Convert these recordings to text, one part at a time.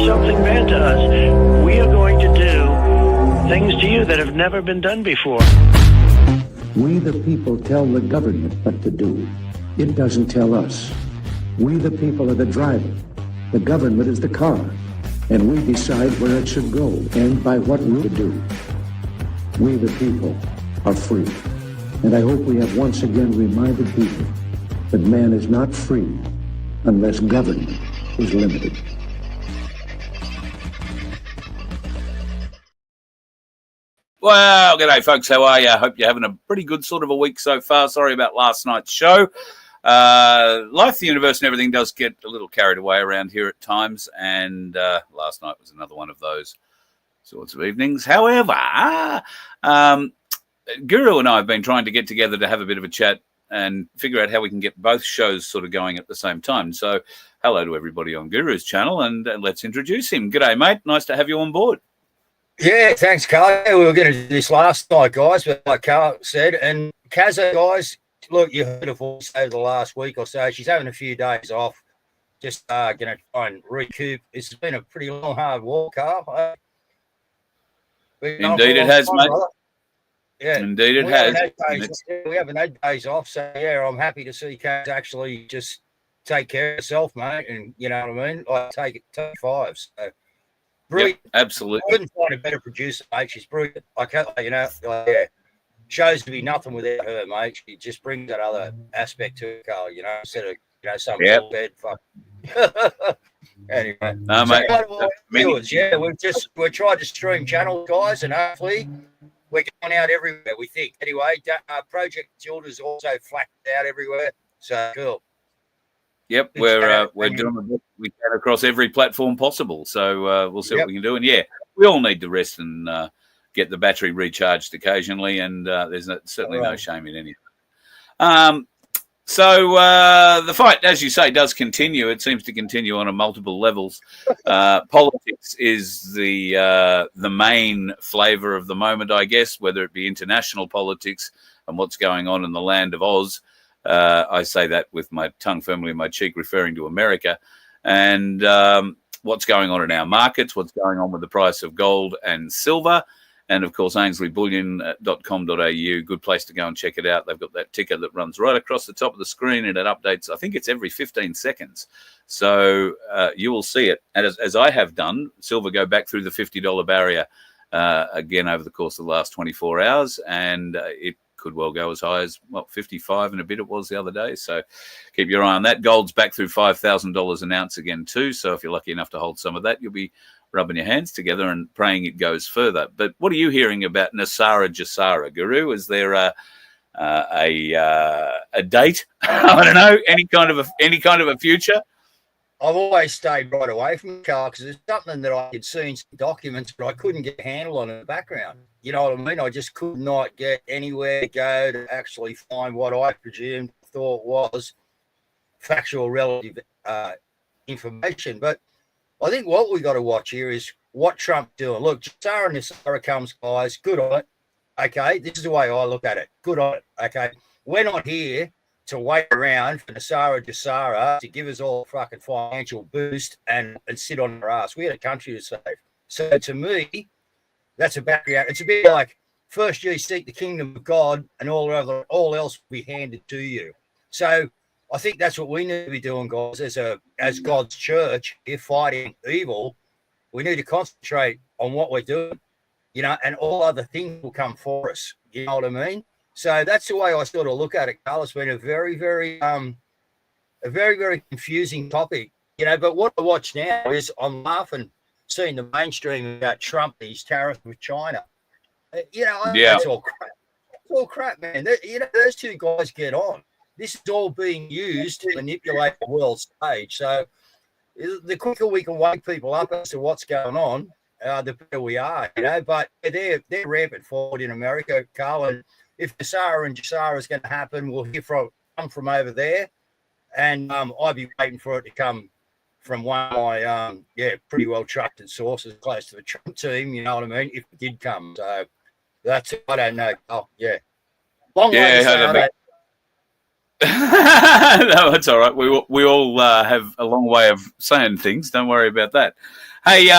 something bad to us, we are going to do things to you that have never been done before. We the people tell the government what to do. It doesn't tell us. We the people are the driver. The government is the car. And we decide where it should go and by what route to do. We the people are free. And I hope we have once again reminded people that man is not free unless government is limited. Well, g'day, folks. How are you? I hope you're having a pretty good sort of a week so far. Sorry about last night's show. Life, the universe, and everything does get a little carried away around here at times, and last night was another one of those sorts of evenings. However, Guru and I have been trying to get together to have a bit of a chat and figure out how we can get both shows sort of going at the same time. So hello to everybody on Guru's channel, and let's introduce him. G'day, mate. Nice to have you on board. Yeah, thanks, Carl. We were going to do this last night, guys, but like Carl said, and Kazza, guys, look, you heard her voice over the last week or so. She's having a few days off, just going to try and recoup. It's been a pretty long, hard walk, Carl. Indeed it has, mate. Brother. Yeah, indeed it has. We haven't had days off, so yeah, I'm happy to see Kaz actually just take care of herself, mate, and you know what I mean? Like take 5. So brilliant. Yep, absolutely. I couldn't find a better producer, mate. She's brilliant. I can't, you know, like, yeah. Shows to be nothing without her, mate. She just brings that other aspect to it, Carl, you know, instead of, you know, some bed fuck. Anyway, no, mate. Viewers, yeah, we're trying to stream channels, guys, and hopefully we're going out everywhere, we think. Anyway, Project Tilda's also flacked out everywhere. So cool. Yep, we're doing the best we can across every platform possible. So we'll see what we can do. And yeah, we all need to rest and get the battery recharged occasionally, and there's certainly no shame in any of it. So the fight, as you say, does continue. It seems to continue on multiple levels. Politics is the main flavour of the moment, I guess, whether it be international politics and what's going on in the land of Oz. I say that with my tongue firmly in my cheek, referring to America, and what's going on in our markets, what's going on with the price of gold and silver. And, of course, ainsleyBullion.com.au, good place to go and check it out. They've got that ticker that runs right across the top of the screen, and it updates, I think it's every 15 seconds. So you will see it. And as I have done, silver go back through the $50 barrier again over the course of the last 24 hours, and it could well go as high as, 55 and a bit it was the other day. So keep your eye on that. Gold's back through $5,000 an ounce again too. So if you're lucky enough to hold some of that, you'll be rubbing your hands together and praying it goes further. But what are you hearing about Nasara Jasara, Guru? Is there a date? I don't know. Any kind of a future? I've always stayed right away from it, Carl, because it's something that I could see in some documents, but I couldn't get a handle on in the background. You know what I mean? I just could not get anywhere to go to actually find what I presumed thought was factual relative information. But I think what we got to watch here is what Trump's doing. Look, Jasara and Nasara comes, guys. Good on it. Okay, this is the way I look at it. Good on it. Okay, we're not here to wait around for Nasara Jasara to give us all a fucking financial boost and sit on our ass. We had a country to save. So to me, that's a background. It's a bit like first you seek the kingdom of God, and all else will be handed to you. So I think that's what we need to be doing, guys, as God's church. If fighting evil, we need to concentrate on what we're doing, you know, and all other things will come for us. You know what I mean? So that's the way I sort of look at it, Carl. It's been a very, very confusing topic, you know. But what I watch now is I'm laughing, seeing the mainstream about Trump, these tariffs with China. You know, it's all crap. It's all crap, man. You know, those two guys get on. This is all being used to manipulate the world stage. So the quicker we can wake people up as to what's going on, the better we are, you know. But they're rampant forward in America, Carl. And if Nasara and Jasara is going to happen, we'll hear come from over there. And I'd be waiting for it to come from one of my, pretty well trusted sources close to the Trump team, you know what I mean, if it did come. So that's it. I don't know. Oh, yeah. Long way to say. No, it's all right. We all have a long way of saying things. Don't worry about that. Hey,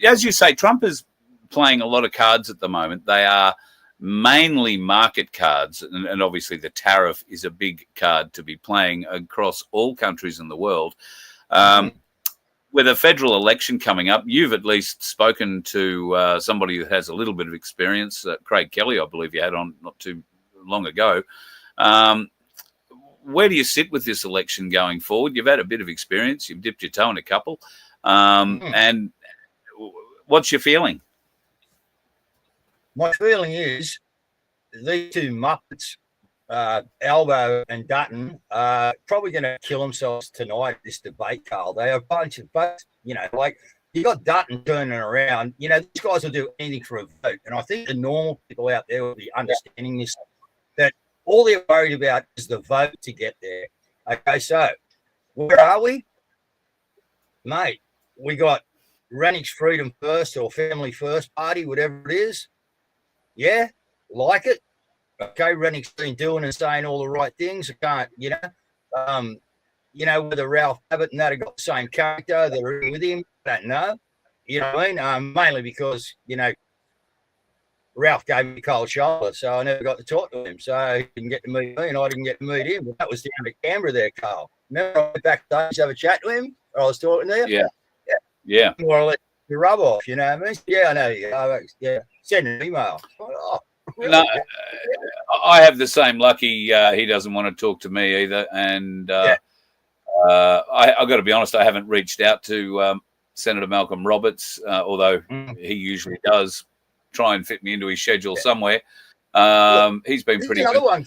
as you say, Trump is playing a lot of cards at the moment. They are mainly market cards, and obviously the tariff is a big card to be playing across all countries in the world. With a federal election coming up, you've at least spoken to somebody that has a little bit of experience, Craig Kelly, I believe you had on not too long ago. Where do you sit with this election going forward? You've had a bit of experience. You've dipped your toe in a couple. And what's your feeling? My feeling is these two muppets, Albo and Dutton, are probably going to kill themselves tonight at this debate, Carl. They are a bunch of both, like you got Dutton turning around. These guys will do anything for a vote. And I think the normal people out there will be understanding this, that all they're worried about is the vote to get there. Okay, so where are we? Mate, we got Rennick's Freedom First or Family First Party, whatever it is. Yeah, like it. Okay, Rennick's been doing and saying all the right things. I can't, whether Ralph Abbott and that have got the same character, they're in with him. I don't know. You know what I mean? Mainly because, Ralph gave me a cold shoulder, so I never got to talk to him. So he didn't get to meet me, and I didn't get to meet him. But that was down at Canberra there, Carl. Remember I went backstage to have a chat to him? Or I was talking there? Yeah. More or less the rub off, you know what I mean? Yeah, I know you. Yeah, send an email. Oh, really? No, I have the same luck. He doesn't want to talk to me either. And I've got to be honest, I haven't reached out to Senator Malcolm Roberts, although he usually does try and fit me into his schedule somewhere. He's been pretty good. The other one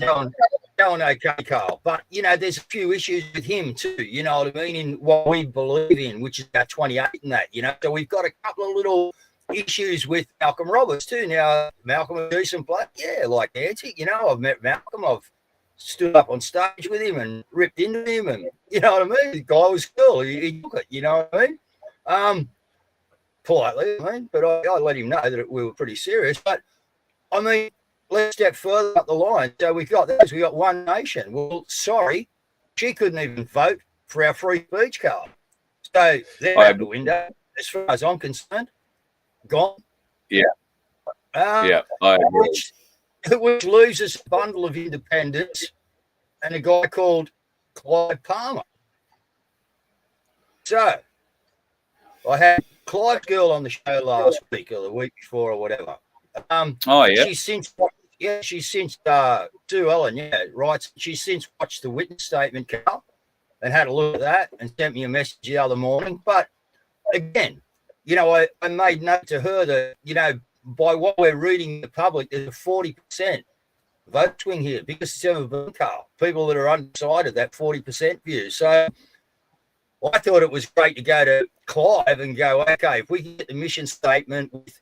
going okay, Carl. But, there's a few issues with him too, you know what I mean, in what we believe in, which is about 28 and that, So we've got a couple of little issues with Malcolm Roberts too. Now, Malcolm, a decent player, like Nancy, I've met Malcolm, I've stood up on stage with him and ripped into him, and you know what I mean? The guy was cool. He took it, you know what I mean? Politely, but I let him know that we were pretty serious. But I mean, let's step further up the line. So we got One Nation. Well, sorry, she couldn't even vote for our free speech card. So they're out the window, as far as I'm concerned. Gone. Yeah. I agree. Which leaves us a bundle of independents and a guy called Clive Palmer. So I had Clive's girl on the show last week or the week before or whatever. She's since Sue Ellen, right. She's since watched the witness statement, Carl, and had a look at that and sent me a message the other morning. But again, I made note to her that, by what we're reading in the public, there's a 40% vote swing here because it's ever been, Carl. People that are undecided, that 40% view. So I thought it was great to go to Clive and go, okay, if we can get the mission statement with,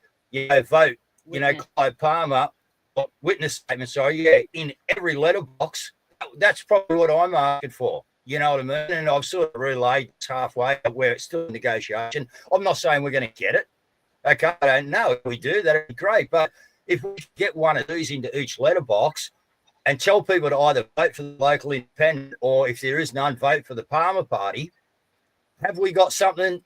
vote, Clive Palmer, witness statement, in every letterbox, that's probably what I'm asking for. You know what I mean? And I've sort of relayed halfway where it's still a negotiation. I'm not saying we're going to get it. Okay, I don't know. If we do, that'd be great. But if we get one of these into each letterbox and tell people to either vote for the local independent or if there is none, vote for the Palmer Party, have we got something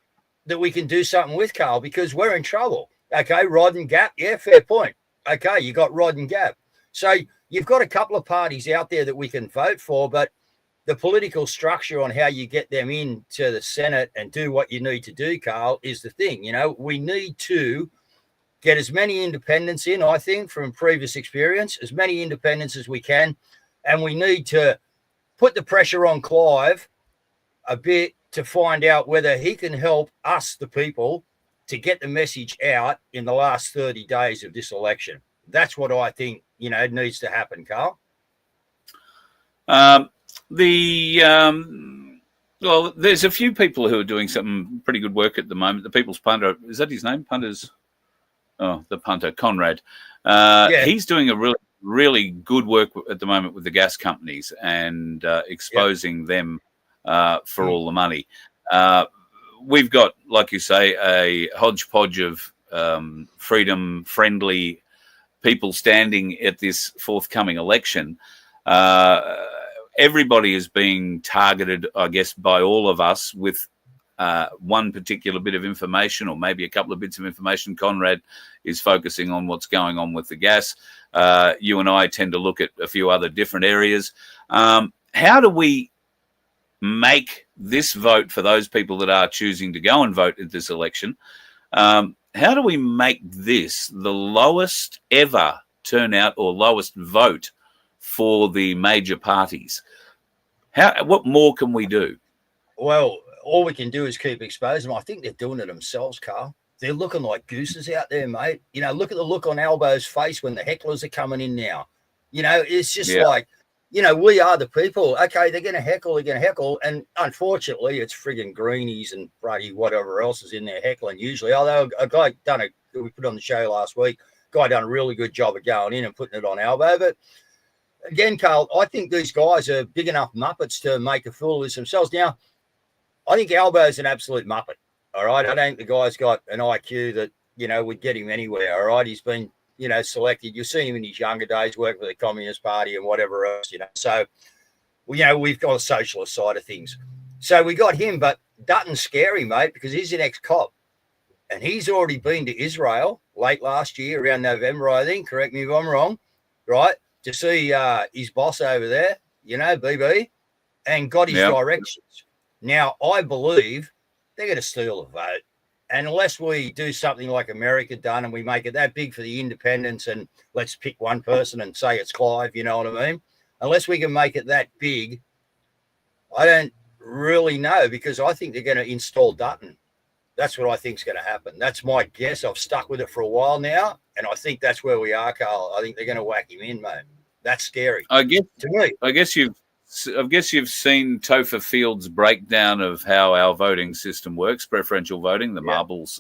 that we can do something with, Carl? Because we're in trouble. Okay, Rod and Gap. Yeah, fair point. Okay, you got Rod and Gap. So you've got a couple of parties out there that we can vote for, but the political structure on how you get them into the Senate and do what you need to do, Carl, is the thing. We need to get as many independents in, I think, from previous experience, as many independents as we can. And we need to put the pressure on Clive a bit to find out whether he can help us, the people, to get the message out in the last 30 days of this election. That's what I think, needs to happen, Carl. There's a few people who are doing some pretty good work at the moment. The People's Punter, is that his name? The punter, Conrad. He's doing a really, really good work at the moment with the gas companies and exposing them for all the money. We've got, like you say, a hodgepodge of freedom-friendly people standing at this forthcoming election. Everybody is being targeted, I guess, by all of us with one particular bit of information, or maybe a couple of bits of information. Conrad is focusing on what's going on with the gas. You and I tend to look at a few other different areas. How do we make this vote for those people that are choosing to go and vote at this election? How do we make this the lowest ever turnout or lowest vote for the major parties? What more can we do? Well, all we can do is keep exposing them. I think they're doing it themselves, Carl. They're looking like gooses out there, mate. You know, look at the look on Albo's face when the hecklers are coming in now. You know, it's just like, you know, we are the people. Okay, they're going to heckle, and unfortunately, it's frigging greenies and bloody whatever else is in there heckling usually. Although a guy we put on the show last week, guy done a really good job of going in and putting it on Albo. But again, Carl, I think these guys are big enough muppets to make a fool of themselves. Now, I think Albo's an absolute muppet. All right, I don't think the guy's got an IQ that, you know, would get him anywhere. All right, he's been, you know, selected. You've seen him in his younger days work for the Communist Party and whatever else, you know. So, you know, we've got a socialist side of things. So we got him, but Dutton's scary, mate, because he's an ex-cop. And he's already been to Israel late last year, around November, I think. Correct me if I'm wrong, right? To see his boss over there, you know, BB, and got his directions. Now, I believe they're going to steal the vote. And unless we do something like America done and we make it that big for the independents and let's pick one person and say it's Clive, you know what I mean? Unless we can make it that big, I don't really know, because I think they're going to install Dutton. That's what I think is going to happen. That's my guess. I've stuck with it for a while now, and I think that's where we are, Carl. I think they're going to whack him in, mate. That's scary. I guess you've seen Topher Field's breakdown of how our voting system works, preferential voting, the Marbles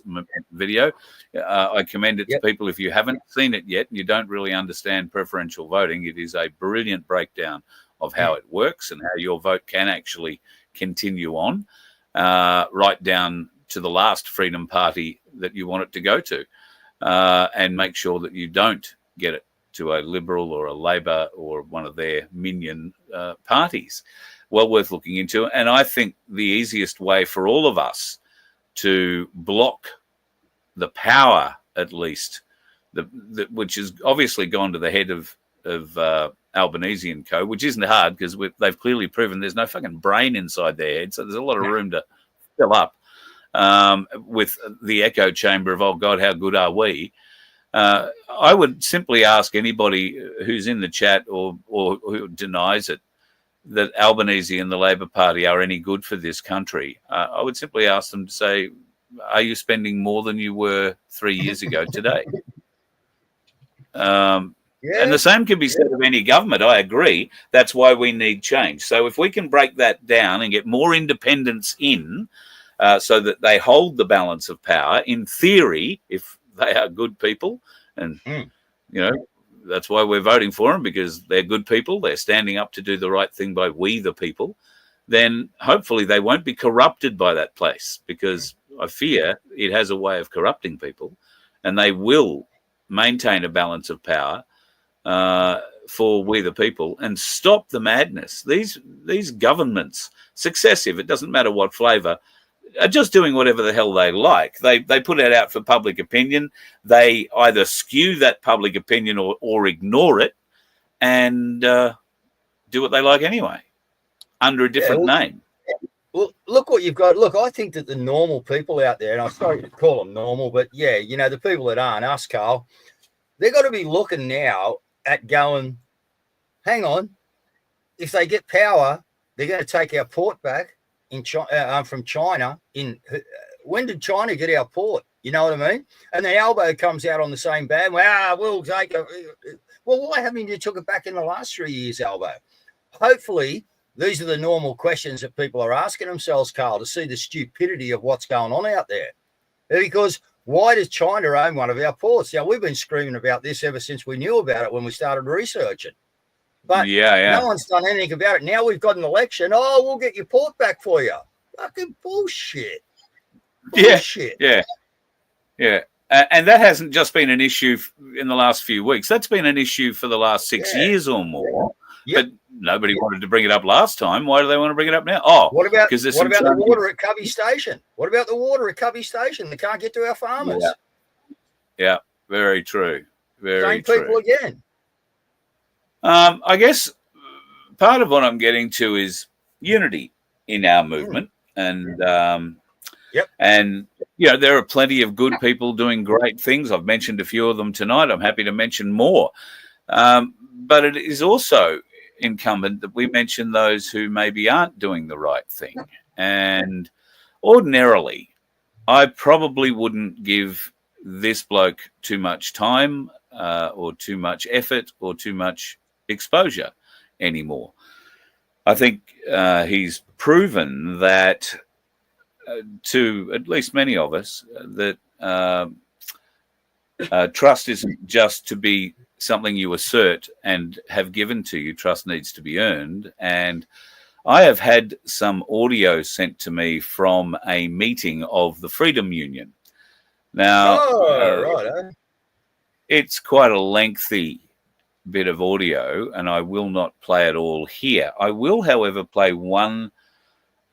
video. I commend it to people. If you haven't seen it yet and you don't really understand preferential voting, it is a brilliant breakdown of how it works and how your vote can actually continue on, right down to the last Freedom Party that you want it to go to, and make sure that you don't get it to a Liberal or a Labor or one of their minion parties. Well worth looking into. And I think the easiest way for all of us to block the power, at least, which has obviously gone to the head of Albanese and co, which isn't hard because they've clearly proven there's no fucking brain inside their head. So there's a lot of room to fill up with the echo chamber of, oh God, how good are we? I would simply ask anybody who's in the chat or who denies it that Albanese and the Labor Party are any good for this country. I would simply ask them to say, are you spending more than you were 3 years ago today? And the same can be said of any government. I agree. That's why we need change. So if we can break that down and get more independence in, so that they hold the balance of power, in theory, if they are good people, and you know, that's why we're voting for them, because they're good people, they're standing up to do the right thing by we the people, then hopefully they won't be corrupted by that place, because I fear it has a way of corrupting people, and they will maintain a balance of power for we the people and stop the madness. These governments, successive, it doesn't matter what flavour, are just doing whatever the hell they like. They put it out for public opinion. They either skew that public opinion or ignore it, and do what they like anyway, under a different name. Well, look what you've got. Look, I think that the normal people out there, and I'm sorry to call them normal, but yeah, you know, the people that aren't us, Carl, they've got to be looking now at going, hang on, if they get power, they're going to take our port back from China. When did China get our port? You know what I mean? And the Albo comes out on the same band. We'll take it. Well, why haven't you took it back in the last 3 years, Albo? Hopefully, these are the normal questions that people are asking themselves, Carl, to see the stupidity of what's going on out there. Because why does China own one of our ports? Now, we've been screaming about this ever since we knew about it when we started researching. But no one's done anything about it. Now we've got an election. Oh, we'll get your port back for you. Fucking bullshit. Bullshit. Yeah. And that hasn't just been an issue in the last few weeks. That's been an issue for the last 6 years or more. But nobody wanted to bring it up last time. Why do they want to bring it up now? Oh, what about the water at Cubby Station? What about the water at Cubby Station? They can't get to our farmers. Yeah, very true. Very Same people again. I guess part of what I'm getting to is unity in our movement, and and there are plenty of good people doing great things. I've mentioned a few of them tonight. I'm happy to mention more, but it is also incumbent that we mention those who maybe aren't doing the right thing. And ordinarily, I probably wouldn't give this bloke too much time or too much effort or too much exposure anymore. I think he's proven that to at least many of us that trust isn't just to be something you assert and have given to you. Trust needs to be earned. And I have had some audio sent to me from a meeting of the Freedom Union. Now, it's quite a lengthy bit of audio, and I will not play it all here. I will, however, play one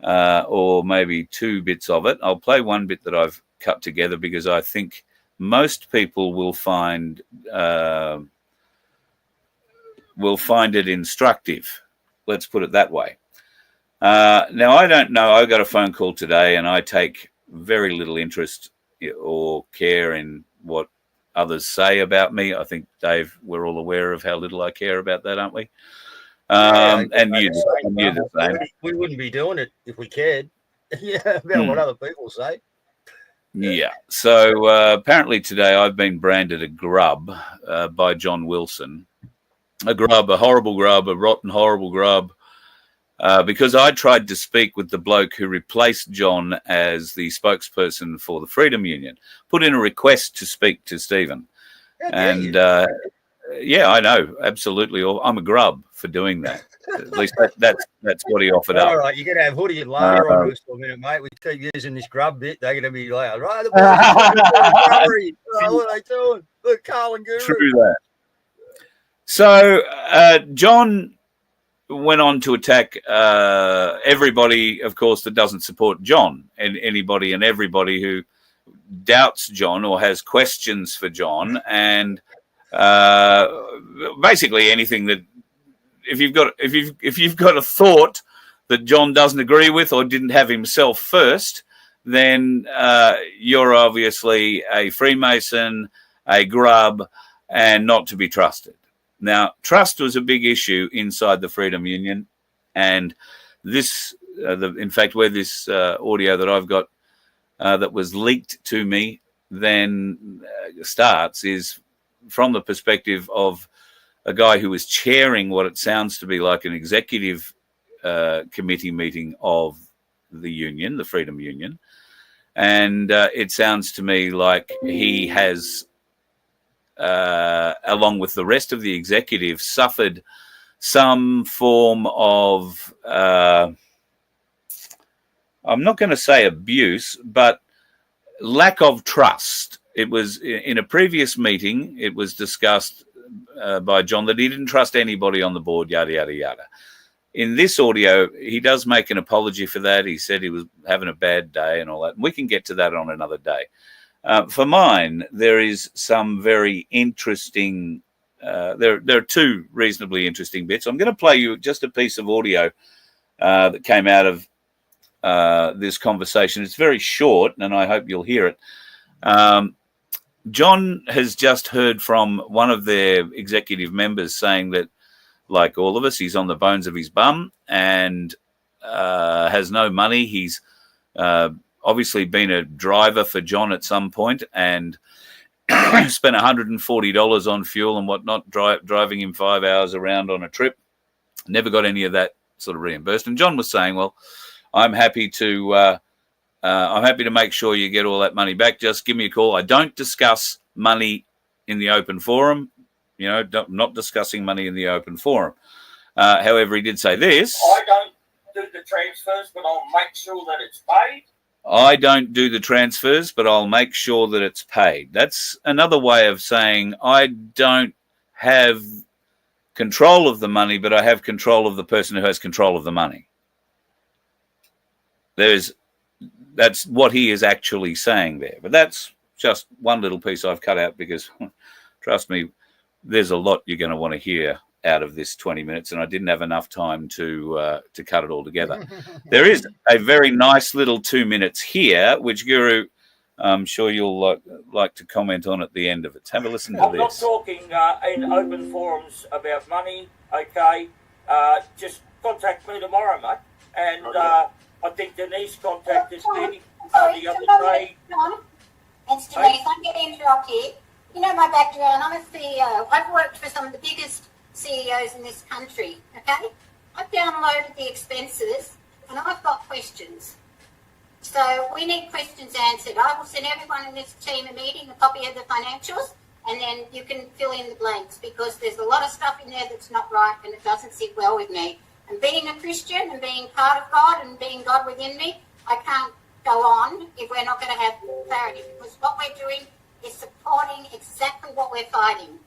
or maybe two bits of it. I'll play one bit that I've cut together because I think most people will find it instructive. Let's put it that way. Now, I don't know. I got a phone call today, and I take very little interest or care in what others say about me. I think, Dave, we're all aware of how little I care about that, aren't we? And you the same. We wouldn't be doing it if we cared. About what other people say. Yeah. So apparently today I've been branded a grub by John Wilson. A grub, a horrible grub, a rotten, horrible grub. Because I tried to speak with the bloke who replaced John as the spokesperson for the Freedom Union, put in a request to speak to Stephen. And I know, absolutely. I'm a grub for doing that. At least that's what he offered up. All right, you're going to have Hoodie and Lara on us for a minute, mate. We keep using this grub bit. They're going to be like, right, the boys what are they doing? Look, Carl and Guru. True that. So John went on to attack everybody, of course, that doesn't support John, and anybody and everybody who doubts John or has questions for John, and basically anything that if you've got a thought that John doesn't agree with or didn't have himself first, then you're obviously a Freemason, a grub, and not to be trusted. Now, trust was a big issue inside the Freedom Union, and this, in fact, where this audio that I've got that was leaked to me then starts is from the perspective of a guy who was chairing what it sounds to be like an executive committee meeting of the union, the Freedom Union, and it sounds to me like he has along with the rest of the executive, suffered some form of, I'm not going to say abuse, but lack of trust. It was in a previous meeting, it was discussed by John that he didn't trust anybody on the board, yada, yada, yada. In this audio, he does make an apology for that. He said he was having a bad day and all that. And we can get to that on another day. For mine, there is some very interesting, there are two reasonably interesting bits. I'm going to play you just a piece of audio that came out of this conversation. It's very short, and I hope you'll hear it. John has just heard from one of their executive members saying that, like all of us, he's on the bones of his bum and has no money. He's obviously been a driver for John at some point and spent $140 on fuel and whatnot, driving him 5 hours around on a trip. Never got any of that sort of reimbursed. And John was saying, well, I'm happy to make sure you get all that money back. Just give me a call. I don't discuss money in the open forum. You know, not discussing money in the open forum. However, he did say this. I don't do the transfers, but I'll make sure that it's paid. I don't do the transfers, but I'll make sure that it's paid. That's another way of saying I don't have control of the money, but I have control of the person who has control of the money. That's what he is actually saying there. But that's just one little piece I've cut out because, trust me, there's a lot you're going to want to hear out of this 20 minutes, and I didn't have enough time to cut it all together. There is a very nice little 2 minutes here, which Guru, I'm sure you'll like to comment on at the end of it. Have a listen to I'm this. not talking in open forums about money, okay? Just contact me tomorrow, mate. And I think Denise contacted me the other day. It's Denise. I'm going to interrupt here. You know my background. I'm a CEO. I've worked for some of the biggest CEOs in this country, okay? I've downloaded the expenses and I've got questions. So we need questions answered. I will send everyone in this team a meeting, a copy of the financials, and then you can fill in the blanks because there's a lot of stuff in there that's not right and it doesn't sit well with me. And being a Christian and being part of God and being God within me, I can't go on if we're not going to have clarity, because what we're doing is supporting exactly what we're fighting.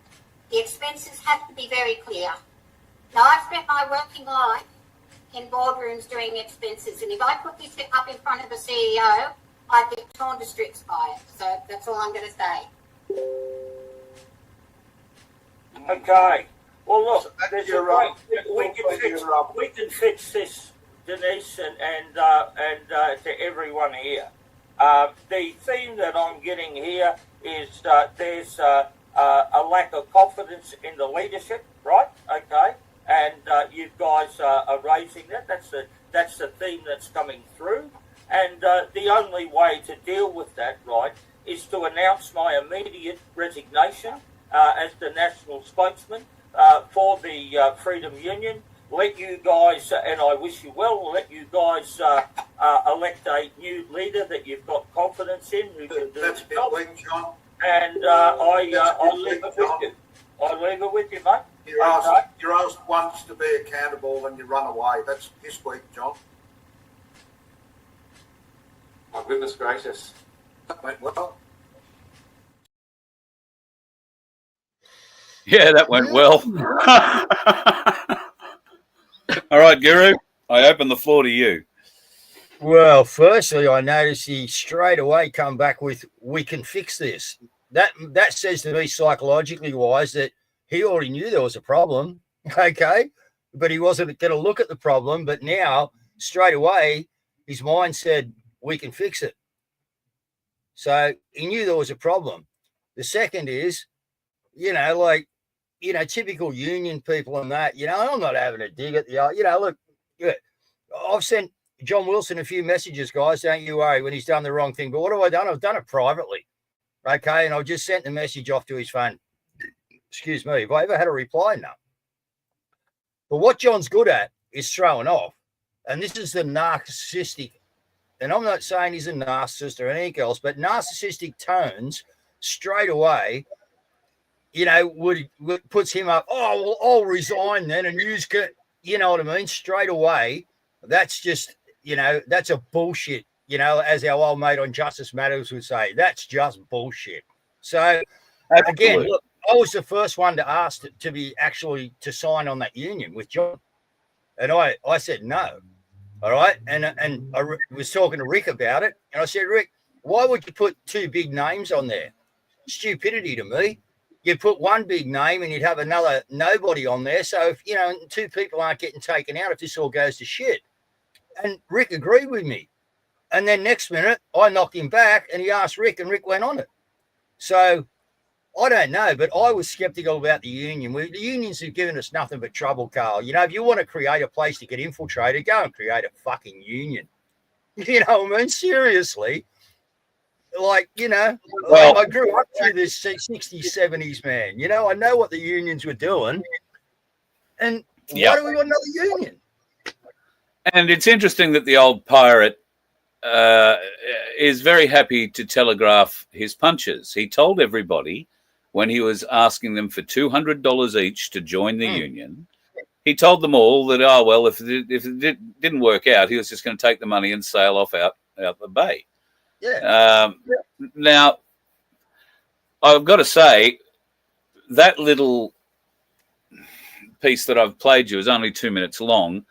The expenses have to be very clear. Now, I've spent my working life in boardrooms doing expenses, and if I put this up in front of a CEO, I'd get torn to strips by it. So that's all I'm going to say. Okay. Well, look, there's a way we can fix this, Denise, and to everyone here. The theme that I'm getting here is there's a lack of confidence in the leadership, right? Okay, and you guys are raising that. That's the theme that's coming through, and the only way to deal with that, right, is to announce my immediate resignation as the national spokesman for the Freedom Union. Let you guys, and I wish you well, let you guys elect a new leader that you've got confidence in who can do That's the job. week, John. And I'll leave it with you. I'll leave it with you, mate. You're asked once to be accountable and you run away. That's this week, John. My goodness gracious. That went well. Yeah, that went well. All right, Guru, I open the floor to you. Well, firstly, I noticed he straight away come back with, we can fix this. That says to me psychologically wise that he already knew there was a problem, okay? But he wasn't going to look at the problem. But now, straight away, his mind said, we can fix it. So he knew there was a problem. The second is, typical union people and that, I'm not having a dig at look, I've sent John Wilson a few messages, guys, don't you worry, when he's done the wrong thing. But what have I done? I've done it privately, okay? And I've just sent the message off to his phone. Excuse me. Have I ever had a reply? No. But what John's good at is throwing off. And this is the narcissistic, and I'm not saying he's a narcissist or anything else, but narcissistic tones straight away, puts him up, well, I'll resign then and use, you know what I mean? Straight away, that's just, that's a bullshit, as our old mate on Justice Matters would say, that's just bullshit. So, again, look, I was the first one to ask to be actually to sign on that union with John. And I said no. All right. And I was talking to Rick about it. And I said, Rick, why would you put two big names on there? Stupidity to me. You'd put one big name and you'd have another nobody on there. So if, two people aren't getting taken out if this all goes to shit. And Rick agreed with me. And then next minute I knocked him back and he asked Rick and Rick went on it. So I don't know, but I was skeptical about the union. The unions have given us nothing but trouble, Carl. If you want to create a place to get infiltrated, go and create a fucking union. You know what I mean? Seriously. Like, well, I grew up through this 60s, 70s, man. I know what the unions were doing. And why do we want another union? And it's interesting that the old pirate is very happy to telegraph his punches. He told everybody when he was asking them for $200 each to join the union, he told them all that, if it didn't work out, he was just going to take the money and sail off out the bay. Yeah. Now, I've got to say, that little piece that I've played you is only 2 minutes long.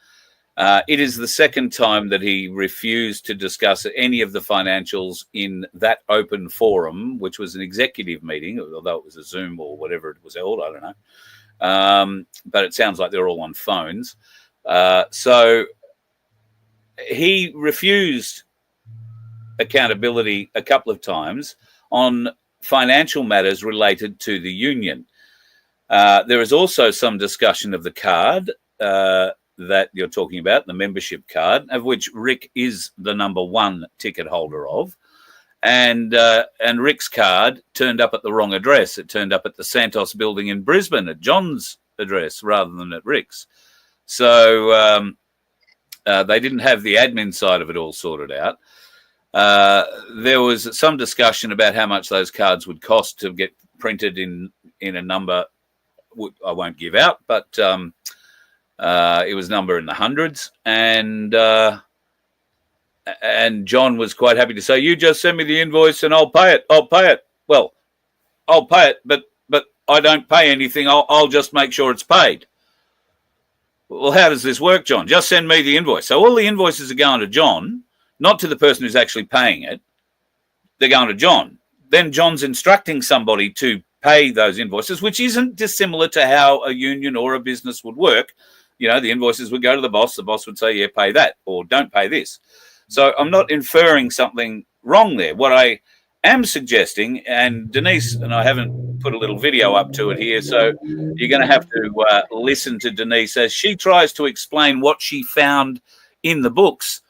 It is the second time that he refused to discuss any of the financials in that open forum, which was an executive meeting, although it was a Zoom or whatever it was held, I don't know. But it sounds like they're all on phones. So he refused accountability a couple of times on financial matters related to the union. There is also some discussion of the card that you're talking about, the membership card, of which Rick is the number one ticket holder of. And Rick's card turned up at the wrong address. It turned up at the Santos building in Brisbane at John's address rather than at Rick's. So they didn't have the admin side of it all sorted out. There was some discussion about how much those cards would cost to get printed in a number I won't give out, but it was a number in the hundreds. And John was quite happy to say, "You just send me the invoice and I'll pay it. I'll pay it." Well, I'll pay it, but I don't pay anything. I'll just make sure it's paid. Well, how does this work, John? Just send me the invoice. So all the invoices are going to John, not to the person who's actually paying it. They're going to John. Then John's instructing somebody to pay those invoices, which isn't dissimilar to how a union or a business would work. You know, the invoices would go to the boss. The boss would say, yeah, pay that, or don't pay this. So I'm not inferring something wrong there. What I am suggesting, and Denise, and I haven't put a little video up to it here, so you're going to have to listen to Denise as she tries to explain what she found in the books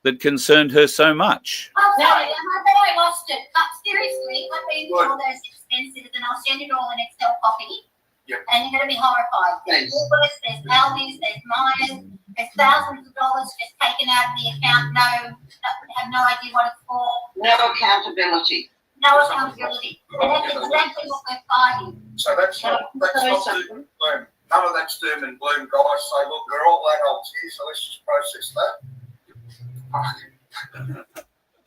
that concerned her so much. I'm sorry, I lost it. Seriously, I've been through all those expenses and I'll send it all in Excel copy. Yep. And you're going to be horrified. There's Woolworths, there's Aldi's, there's Myers, there's thousands of dollars just taken out of the account. Have no idea what it's for. No accountability. No accountability. And that's exactly what we're fighting. So that's not doom and gloom. None of that's doom and gloom, guys. Say, look, we're all adults here, so let's just process that.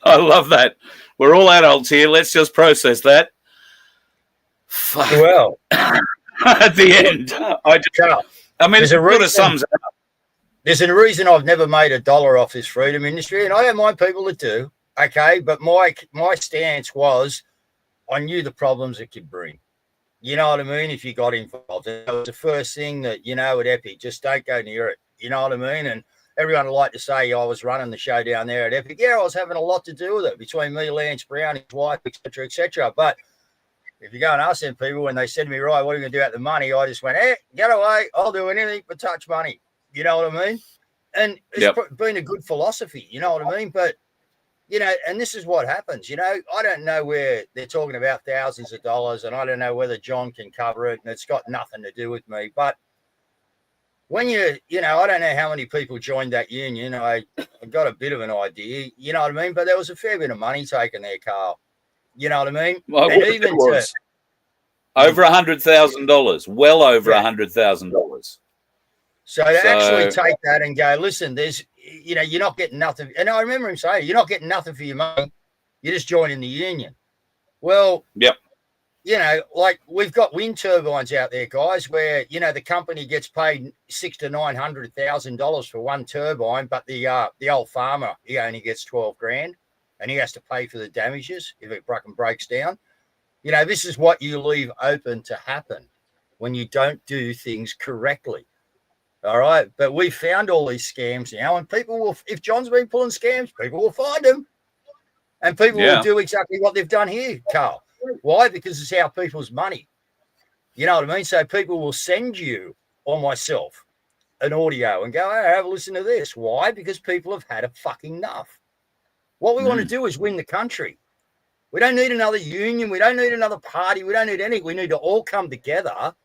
I love that. We're all adults here. Let's just process that. Fuck. Well, at the end, I mean, it sort of sums it up. There's a reason I've never made $1 off this freedom industry, and I don't mind people that do. Okay, but my stance was, I knew the problems it could bring. You know what I mean? If you got involved, it was the first thing that at Epic, just don't go near it. You know what I mean? And everyone would like to say I was running the show down there at Epic. Yeah, I was having a lot to do with it between me, Lance Brown, his wife, etc., etc. But if you go and ask them people when they said to me, right, what are you going to do about the money? I just went, get away. I'll do anything but touch money. You know what I mean? And it's been a good philosophy. You know what I mean? But, and this is what happens. I don't know where they're talking about thousands of dollars, and I don't know whether John can cover it, and it's got nothing to do with me. But when I don't know how many people joined that union. I got a bit of an idea, you know what I mean? But there was a fair bit of money taken there, Carl. You know what I mean? Well, and even was over $100,000, well over $100,000. So to actually take that and go, listen, you're not getting nothing. And I remember him saying, you're not getting nothing for your money. You're just joining the union. Well, yep. Like we've got wind turbines out there, guys, where, the company gets paid $600,000 to $900,000 for one turbine, but the old farmer, he only gets $12,000 and he has to pay for the damages if it breaks down. This is what you leave open to happen when you don't do things correctly. All right. But we found all these scams now, and people will, if John's been pulling scams, people will find him. And people will do exactly what they've done here, Carl. Why? Because it's our people's money. You know what I mean? So people will send you or myself an audio and go, hey, have a listen to this. Why? Because people have had a fucking enough. What we want to do is win the country. We don't need another union. We don't need another party. We don't need anything. We need to all come together,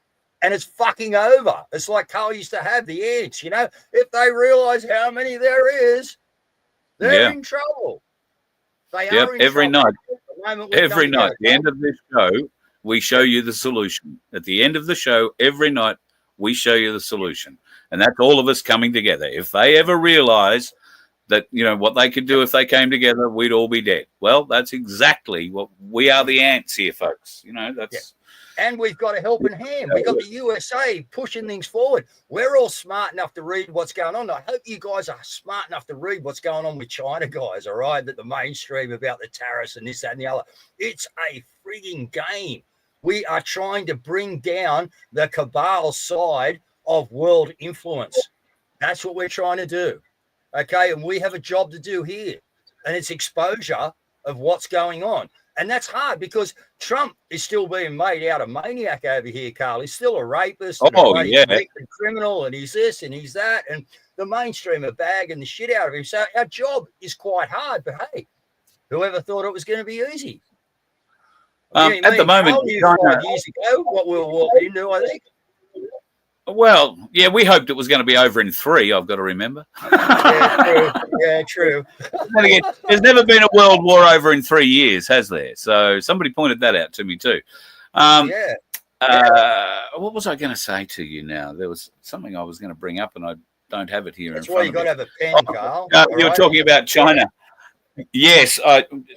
and it's fucking over. It's like Carl used to have the ants, if they realize how many there is, they're in trouble. They are in every trouble. night. Every night. At the end of this show, we show you the solution. At the end of the show, every night, we show you the solution. And that's all of us coming together. If they ever realize that, you know, what they could do if they came together, we'd all be dead. Well, that's exactly what we are, the ants here, folks. You know, that's. And we've got a helping hand. We've got the USA pushing things forward. We're all smart enough to read what's going on. I hope you guys are smart enough to read what's going on with China, guys, all right? That the mainstream about the tariffs and this, that, and the other. It's a frigging game. We are trying to bring down the cabal side of world influence. That's what we're trying to do, okay? And we have a job to do here, and it's exposure of what's going on. And that's hard because Trump is still being made out a maniac over here, Carl. He's still a rapist, and a criminal, and he's this and he's that. And the mainstream are bagging the shit out of him. So our job is quite hard. But hey, whoever thought it was going to be easy? At the moment, China, 5 years ago, what we were walking into, I think. Well, yeah, we hoped it was going to be over in 3, I've got to remember. Yeah, true. Again, there's never been a world war over in 3 years, has there? So somebody pointed that out to me too. What was I going to say to you now? There was something I was going to bring up, and I don't have it here. That's why you got to have a pen, Carl. You were talking about China. Yes,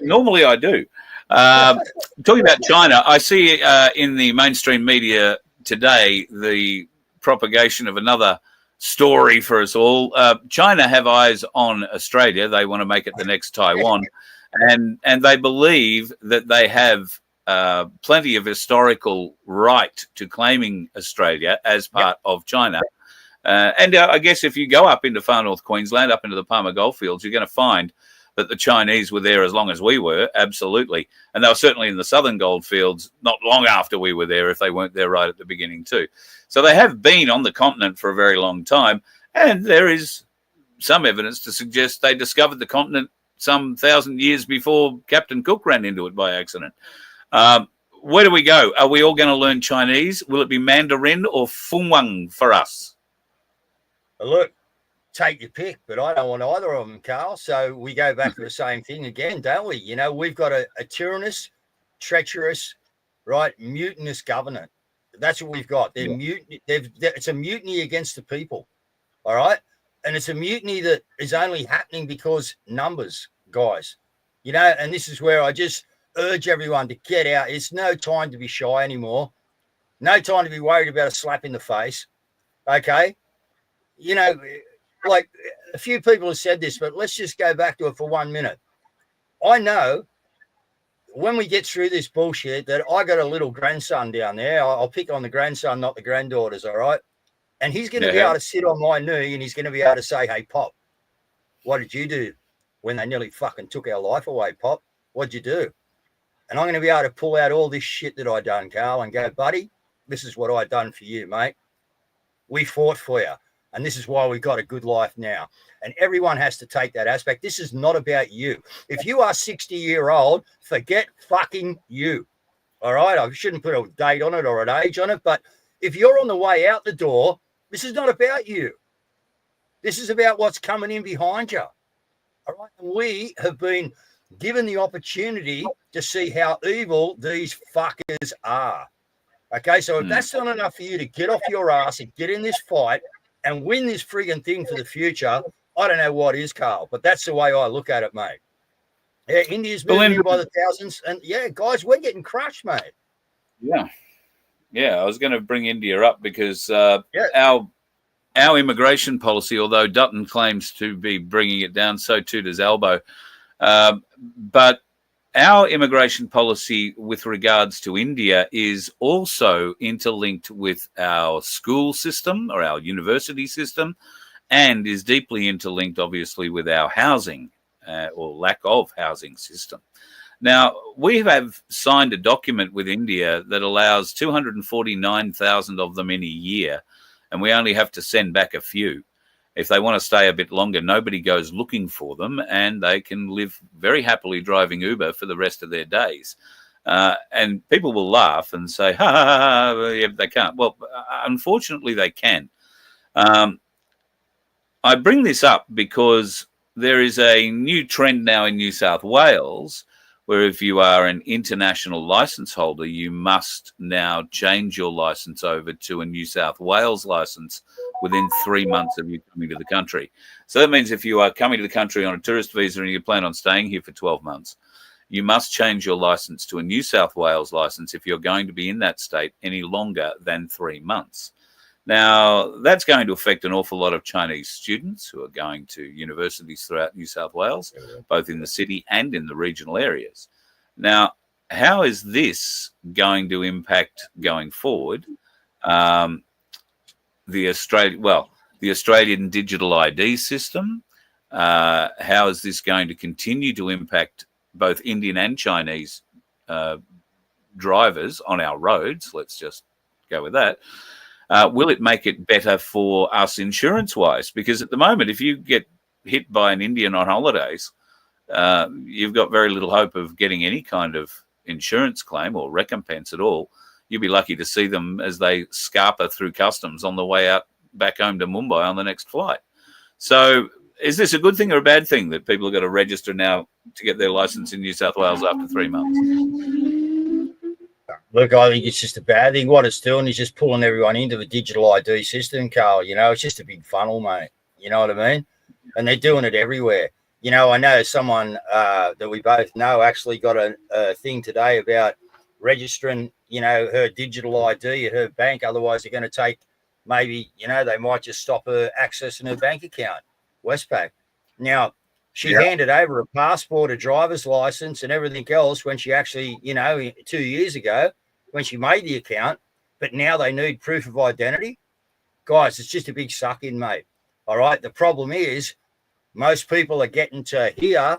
normally I do. Talking about China, I see in the mainstream media today the propagation of another story for us all. China have eyes on Australia. They want to make it the next Taiwan, and they believe that they have plenty of historical right to claiming Australia as part of China. And I guess if you go up into far north Queensland, up into the Palmer Goldfields, you're going to find that the Chinese were there as long as we were, absolutely. And they were certainly in the southern goldfields not long after we were there, if they weren't there right at the beginning too. So they have been on the continent for a very long time, and there is some evidence to suggest they discovered the continent some 1,000 years before Captain Cook ran into it by accident. Where do we go? Are we all going to learn Chinese? Will it be Mandarin or Fengwang for us? Look, take your pick, but I don't want either of them, Carl. So we go back to the same thing again, don't we? You know, we've got a tyrannous, treacherous, right, mutinous government. That's what we've got. They're mutiny. It's a mutiny against the people, all right? And it's a mutiny that is only happening because numbers, guys. You know, and this is where I just urge everyone to get out. It's no time to be shy anymore. No time to be worried about a slap in the face, okay? You know, like a few people have said this, but let's just go back to it for 1 minute. I know when we get through this bullshit that I got a little grandson down there. I'll pick on the grandson, not the granddaughters, all right? And he's going to be able to sit on my knee and he's going to be able to say, hey, Pop, what did you do when they nearly fucking took our life away, Pop? What'd you do? And I'm going to be able to pull out all this shit that I done, Carl, and go, buddy, this is what I done for you, mate. We fought for you. And this is why we got a good life now. And everyone has to take that aspect. This is not about you. If you are 60-year-old, forget fucking you. All right? I shouldn't put a date on it or an age on it. But if you're on the way out the door, this is not about you. This is about what's coming in behind you. All right? And we have been given the opportunity to see how evil these fuckers are. Okay? So if that's not enough for you to get off your ass and get in this fight and win this frigging thing for the future, I don't know what is, Carl, but that's the way I look at it, mate. Yeah, India's moving by the thousands, and yeah, guys, we're getting crushed, mate. Yeah, I was going to bring India up because our immigration policy, although Dutton claims to be bringing it down, so too does Albo. But our immigration policy with regards to India is also interlinked with our school system or our university system, and is deeply interlinked, obviously, with our housing or lack of housing system. Now, we have signed a document with India that allows 249,000 of them in a year, and we only have to send back a few. If they want to stay a bit longer, nobody goes looking for them, and they can live very happily driving Uber for the rest of their days. And people will laugh and say, ha, ha, ha, ha, yeah, they can't. Well, unfortunately, they can. I bring this up because there is a new trend now in New South Wales where if you are an international license holder, you must now change your license over to a New South Wales license within 3 months of you coming to the country. So that means if you are coming to the country on a tourist visa and you plan on staying here for 12 months, you must change your license to a New South Wales license if you're going to be in that state any longer than 3 months. Now, that's going to affect an awful lot of Chinese students who are going to universities throughout New South Wales, both in the city and in the regional areas. Now, how is this going to impact going forward the Australian digital ID system? How is this going to continue to impact both Indian and Chinese drivers on our roads? Let's just go with that. Will it make it better for us insurance-wise? Because at the moment, if you get hit by an Indian on holidays, you've got very little hope of getting any kind of insurance claim or recompense at all. You'll be lucky to see them as they scarper through customs on the way out back home to Mumbai on the next flight. So is this a good thing or a bad thing that people have got to register now to get their license in New South Wales after 3 months? Look, I think it's just a bad thing. What it's doing is just pulling everyone into the digital ID system, Carl. You know, it's just a big funnel, mate. You know what I mean? And they're doing it everywhere. You know, I know someone that we both know actually got a thing today about registering, you know, her digital ID at her bank. Otherwise, they're going to take maybe, you know, they might just stop her accessing her bank account, Westpac. Now, she handed over a passport, a driver's license and everything else when she actually, you know, 2 years ago when she made the account. But now they need proof of identity. Guys, it's just a big suck in, mate. All right. The problem is, most people are getting to here,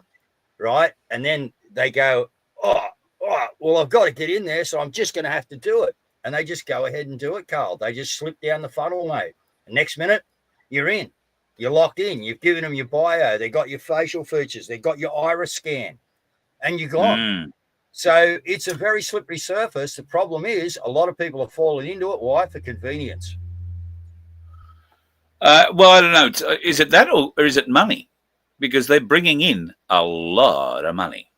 right? And then they go, oh, well, I've got to get in there, so I'm just going to have to do it. And they just go ahead and do it, Carl. They just slip down the funnel, mate. The next minute, you're in. You're locked in. You've given them your bio. They got your facial features. They got your iris scan. And you're gone. So it's a very slippery surface. The problem is a lot of people are falling into it. Why? For convenience. Well, I don't know. Is it that or is it money? Because they're bringing in a lot of money.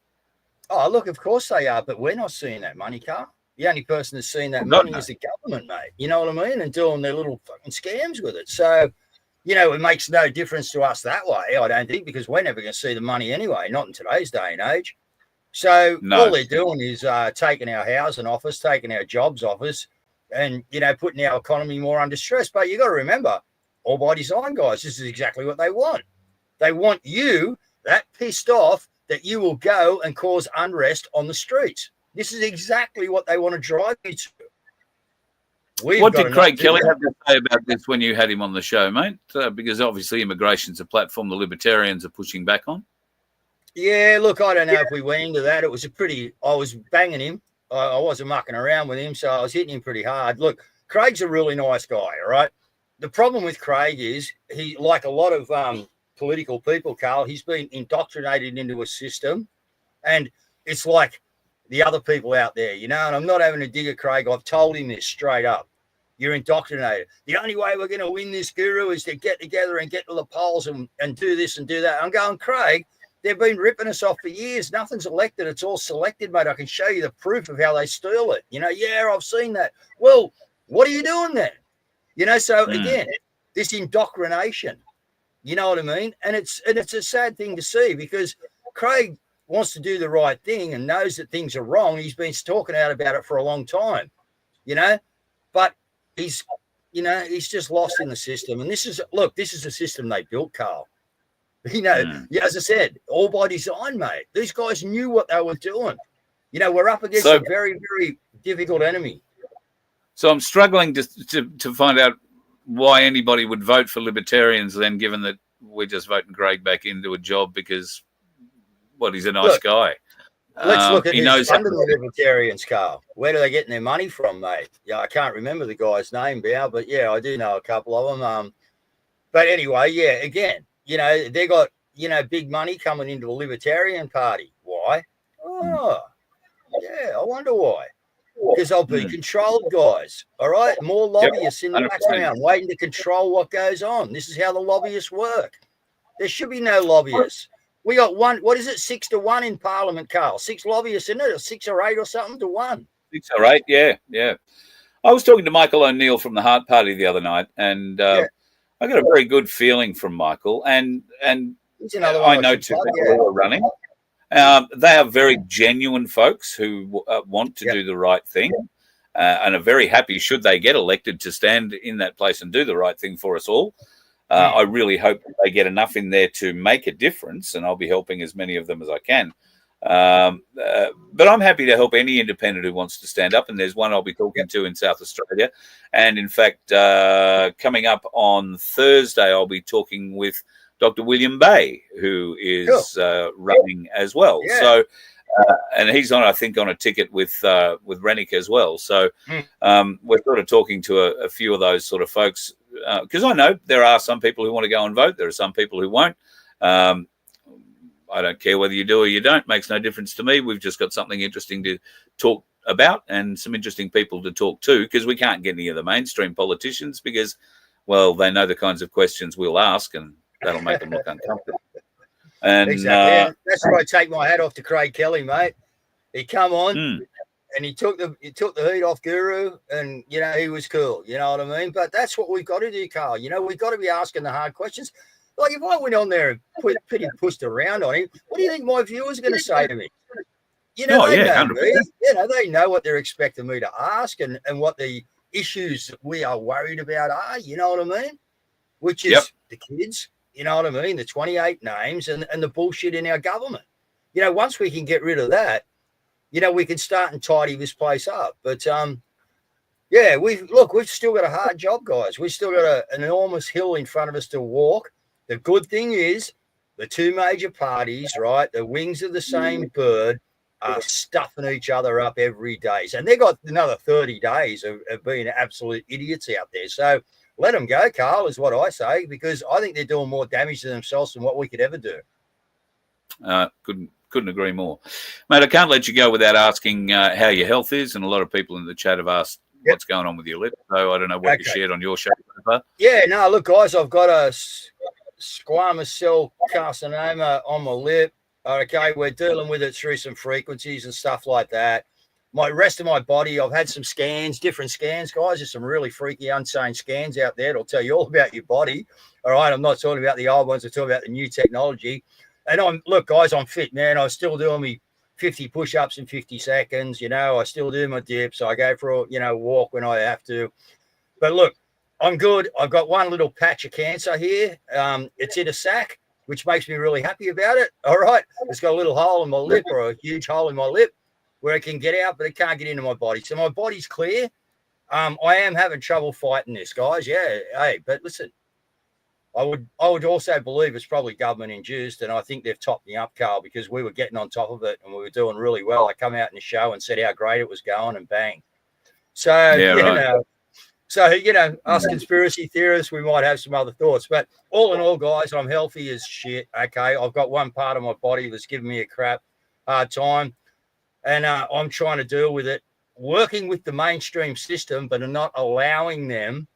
Oh, look, of course they are, but we're not seeing that money, Carl. The only person that's seeing that money is the government, mate. You know what I mean? And doing their little fucking scams with it. So, you know, it makes no difference to us that way, I don't think, because we're never going to see the money anyway, not in today's day and age. So all they're doing is taking our housing off us, taking our jobs off us, and, you know, putting our economy more under stress. But you got to remember, all by design, guys, this is exactly what they want. They want you that pissed off that you will go and cause unrest on the streets. This is exactly what they want to drive you to. What did Craig Kelly have to say about this when you had him on the show, mate? Because obviously immigration's a platform the Libertarians are pushing back on. Yeah, look, I don't know if we went into that. It was I was banging him. I wasn't mucking around with him, so I was hitting him pretty hard. Look, Craig's a really nice guy, all right? The problem with Craig is he, like a lot of political people, Carl, he's been indoctrinated into a system, and it's like the other people out there, you know, and I'm not having a dig at Craig. I've told him this straight up. You're indoctrinated. The only way we're going to win this, Guru, is to get together and get to the polls and do this and do that. I'm going, Craig, they've been ripping us off for years. Nothing's elected. It's all selected, mate. I can show you the proof of how they steal it. You know, yeah, I've seen that. Well, what are you doing then? You know, so again, this indoctrination, you know what I mean? And it's a sad thing to see because Craig wants to do the right thing and knows that things are wrong. He's been talking out about it for a long time, you know, but he's just lost in the system. And this is a system they built, Carl. You know, as I said, all by design, mate. These guys knew what they were doing. You know, we're up against a very, very difficult enemy. So I'm struggling to find out why anybody would vote for Libertarians then, given that we're just voting Greg back into a job because, he's a nice guy. Let's look at who's funding the Libertarians, Carl. Where are they getting their money from, mate? Yeah, I can't remember the guy's name now, but yeah, I do know a couple of them. But anyway, yeah, again, you know, they got, you know, big money coming into the Libertarian Party. Why? Oh, yeah, I wonder why. Because they'll be controlled, guys. All right, more lobbyists in the background waiting to control what goes on. This is how the lobbyists work. There should be no lobbyists. We got one. What is it? 6-1 in Parliament, Carl. 6 lobbyists, isn't it? Or 6 or 8 or something to 1. 6 or 8, yeah. I was talking to Michael O'Neill from the Heart Party the other night, and I got a very good feeling from Michael, and He's another one I know two plug, people who are running. They are very genuine folks who want to do the right thing and are very happy, should they get elected, to stand in that place and do the right thing for us all. I really hope they get enough in there to make a difference, and I'll be helping as many of them as I can. But I'm happy to help any independent who wants to stand up, and there's one I'll be talking to in South Australia. And in fact, coming up on Thursday, I'll be talking with Dr. William Bay, who is running as well. Yeah. So, and he's on, I think, on a ticket with Rennick as well. So we're sort of talking to a few of those sort of folks, because I know there are some people who want to go and vote. There are some people who won't. I don't care whether you do or you don't. Makes no difference to me. We've just got something interesting to talk about and some interesting people to talk to, because we can't get any of the mainstream politicians because, well, they know the kinds of questions we'll ask, and that'll make them look uncomfortable. And exactly. That's where I take my hat off to Craig Kelly, mate. He come on and he took the heat off Guru, and he was cool. You know what I mean? But that's what we've got to do, Carl. We've got to be asking the hard questions. Like if I went on there and pushed around on him, what do you think my viewers are going to say to me? They know me. They know what they're expecting me to ask and what the issues that we are worried about are. You know what I mean? Which is the kids. You know what I mean? The 28 names and the bullshit in our government. Once we can get rid of that, we can start and tidy this place up. But we've still got a hard job, guys. We've still got an enormous hill in front of us to walk. The good thing is the two major parties, right, the wings of the same bird, are stuffing each other up every day. And they've got another 30 days of being absolute idiots out there. So let them go, Carl, is what I say, because I think they're doing more damage to themselves than what we could ever do. Couldn't agree more. Mate, I can't let you go without asking how your health is, and a lot of people in the chat have asked what's going on with your lip. So I don't know what you shared on your show. Yeah, no, look, guys, I've got a squamous cell carcinoma on my lip. Okay, we're dealing with it through some frequencies and stuff like that. My rest of my body, I've had some scans, different scans, guys. There's some really freaky, insane scans out there that'll tell you all about your body. All right, I'm not talking about the old ones. I'm talking about the new technology. And look, guys, I'm fit, man. I'm still doing me 50 push-ups in 50 seconds. I still do my dips. I go for a walk when I have to. But look, I'm good. I've got one little patch of cancer here. It's in a sac, which makes me really happy about it. All right. It's got a little hole in my lip, or a huge hole in my lip, where it can get out, but it can't get into my body. So my body's clear. I am having trouble fighting this, guys. Yeah. Hey, but listen, I would also believe it's probably government induced, and I think they've topped me up, Carl, because we were getting on top of it and we were doing really well. I come out in the show and said how great it was going, and bang. So, us conspiracy theorists, we might have some other thoughts. But all in all, guys, I'm healthy as shit, okay? I've got one part of my body that's giving me a hard time, and I'm trying to deal with it, working with the mainstream system, but not allowing them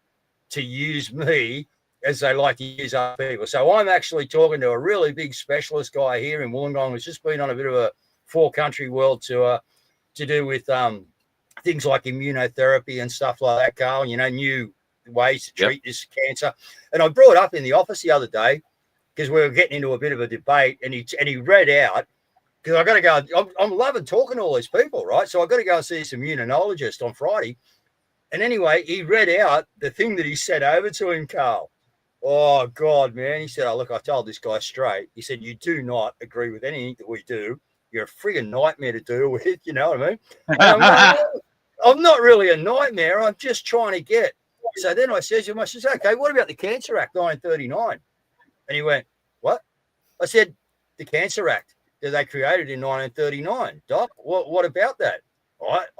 to use me as they like to use other people. So I'm actually talking to a really big specialist guy here in Wollongong who's just been on a bit of a 4-country world tour to do with things like immunotherapy and stuff like that, Carl, new ways to treat this cancer. And I brought up in the office the other day because we were getting into a bit of a debate, and he read out, because I got to go, I'm loving talking to all these people, right? So I got to go and see this immunologist on Friday. And anyway, he read out the thing that he sent over to him, Carl. Oh, God, man. He said, look, I told this guy straight. He said, you do not agree with anything that we do. You're a friggin' nightmare to deal with. You know what I mean? And I'm not really a nightmare. I'm just trying to get. So then I said to him, okay, what about the Cancer Act 1939? And he went, what? I said, the Cancer Act that they created in 1939. Doc, what about that?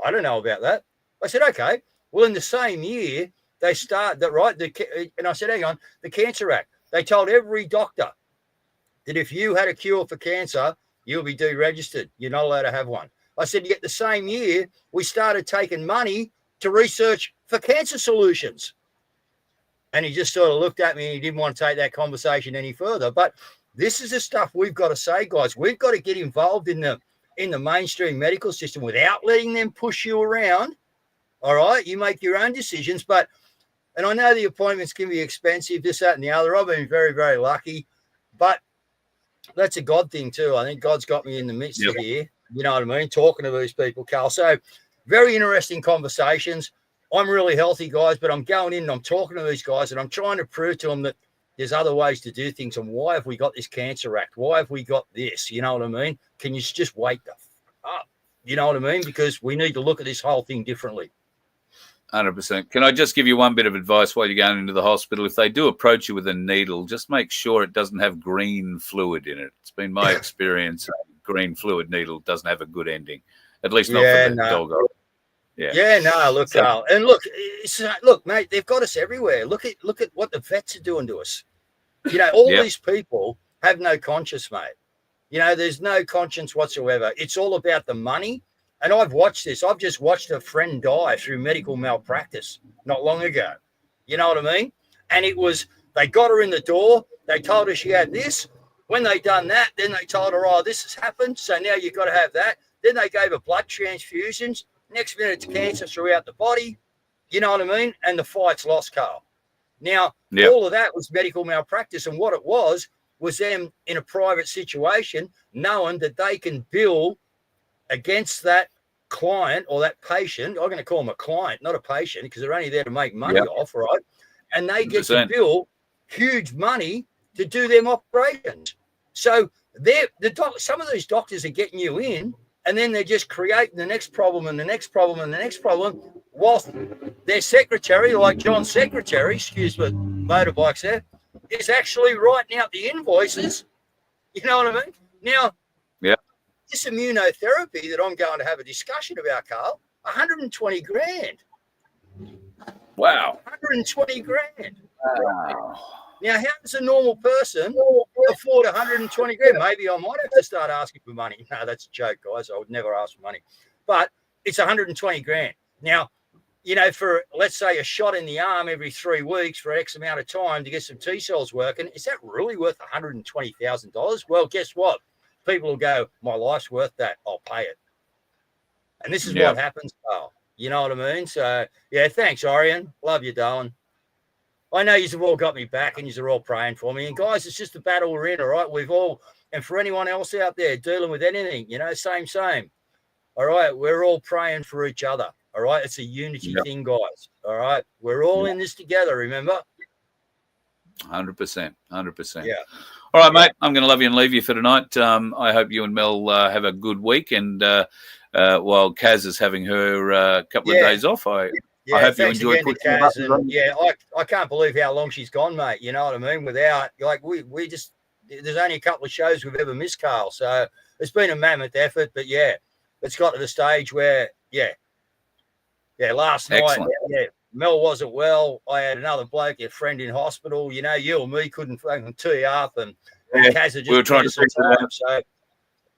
I don't know about that. I said, okay. Well, in the same year, they start that, right? And I said, hang on, the Cancer Act. They told every doctor that if you had a cure for cancer, you'll be deregistered. You're not allowed to have one. I said, yet the same year, we started taking money to research for cancer solutions. And he just sort of looked at me and he didn't want to take that conversation any further. But this is the stuff we've got to say, guys. We've got to get involved in the mainstream medical system without letting them push you around. All right, you make your own decisions, but And I know the appointments can be expensive, this, that, and the other. I've been very, very lucky, but that's a God thing too. I think God's got me in the midst of here. You know what I mean? Talking to these people, Carl. So very interesting conversations. I'm really healthy, guys, but I'm going in and I'm talking to these guys and I'm trying to prove to them that there's other ways to do things. And why have we got this Cancer Act? Why have we got this? You know what I mean? Can you just wake the up? You know what I mean? Because we need to look at this whole thing differently. 100%. Can I just give you one bit of advice while you're going into the hospital? If they do approach you with a needle, just make sure it doesn't have green fluid in it. It's been my experience, green fluid needle doesn't have a good ending, at least not for the dog. Look, Carl, and look, look, mate, they've got us everywhere. Look at what the vets are doing to us. You know, all these people have no conscience, mate. You know, there's no conscience whatsoever. It's all about the money. And I've watched this. I've just watched a friend die through medical malpractice not long ago. You know what I mean? And it was, they got her in the door. They told her she had this. When they done that, then they told her, oh, this has happened. So now you've got to have that. Then they gave her blood transfusions. Next minute, it's cancer throughout the body. You know what I mean? And the fight's lost, Carl. Now, all of that was medical malpractice. And what it was them in a private situation, knowing that they can bill against that client or that patient. I'm going to call them a client, not a patient, because they're only there to make money off, right? And they get to bill huge money to do them operations. So some of these doctors are getting you in, and then they're just creating the next problem and the next problem and the next problem, whilst their secretary, like John's secretary, excuse me, motorbikes there, is actually writing out the invoices. You know what I mean? Now, this immunotherapy that I'm going to have a discussion about, Carl, 120 grand. Wow. 120 grand. Wow. Now, how does a normal person afford 120 grand? Maybe I might have to start asking for money. No, that's a joke, guys. I would never ask for money. But it's 120 grand. Now, you know, for, let's say, a shot in the arm every 3 weeks for X amount of time to get some T cells working, is that really worth $120,000? Well, guess what? People will go, my life's worth that. I'll pay it. And this is what happens, Carl. You know what I mean? So, yeah, thanks, Orion. Love you, darling. I know you've all got me back and you're all praying for me. And, guys, it's just the battle we're in, all right? We've all, and for anyone else out there dealing with anything, you know, same. All right? We're all praying for each other, all right? It's a unity thing, guys, all right? We're all in this together, remember? 100%. Yeah. All right, mate, I'm going to love you and leave you for tonight. I hope you and Mel have a good week. And while Kaz is having her couple of days off, I hope you enjoy putting Kaz. And, I can't believe how long she's gone, mate. You know what I mean? Without, like, we just, there's only a couple of shows we've ever missed, Carl. So it's been a mammoth effort. But, it's got to the stage where, last night, Mel wasn't well. I had another bloke, a friend in hospital. You know, you and me couldn't fucking tee up, and Kaz just we were trying to fix it out. So,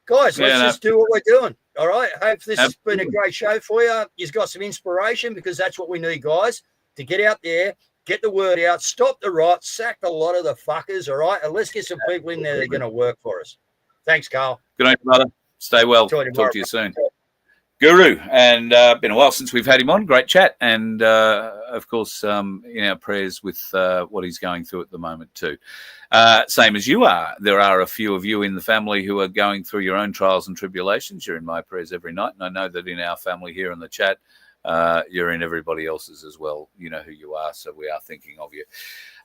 guys, let's just do what we're doing. All right. Hope this has been a great show for you. You've got some inspiration, because that's what we need, guys, to get out there, get the word out, stop the rot, sack a lot of the fuckers. All right, and let's get some people in there that are going to work for us. Thanks, Carl. Good night, brother. Stay well. Talk to you soon. Guru, and been a while since we've had him on. Great chat, and of course, in our prayers with what he's going through at the moment too. Same as you are. There are a few of you in the family who are going through your own trials and tribulations. You're in my prayers every night, and I know that in our family here in the chat, you're in everybody else's as well. You know who you are, so we are thinking of you.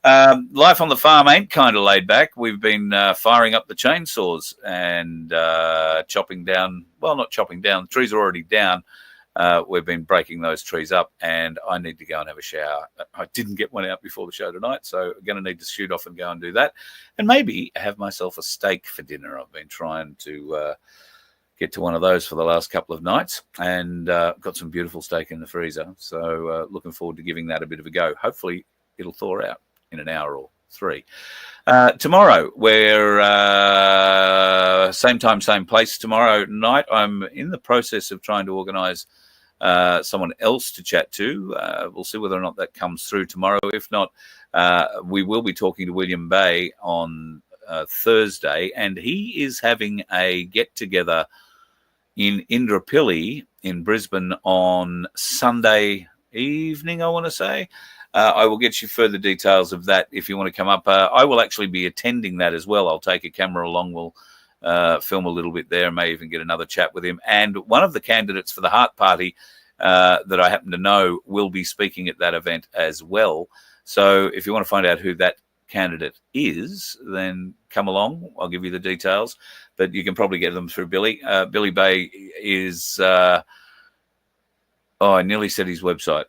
Life on the farm ain't kind of laid back. We've been firing up the chainsaws and chopping down. Well, not chopping down. The trees are already down. We've been breaking those trees up, and I need to go and have a shower. I didn't get one out before the show tonight, so I'm going to need to shoot off and go and do that. And maybe have myself a steak for dinner. I've been trying to get to one of those for the last couple of nights, and got some beautiful steak in the freezer. So looking forward to giving that a bit of a go. Hopefully it'll thaw out in an hour or 3. Tomorrow, we're same time, same place tomorrow night. I'm in the process of trying to organise someone else to chat to. We'll see whether or not that comes through tomorrow. If not, we will be talking to William Bay on Thursday, and he is having a get-together in Indooroopilly in Brisbane on Sunday evening, I want to say. I will get you further details of that if you want to come up. I will actually be attending that as well. I'll take a camera along. We'll film a little bit there, may even get another chat with him. And one of the candidates for the Heart Party that I happen to know will be speaking at that event as well. So if you want to find out who that candidate is, then come along. I'll give you the details, but you can probably get them through Billy. Billy Bay is, I nearly said his website.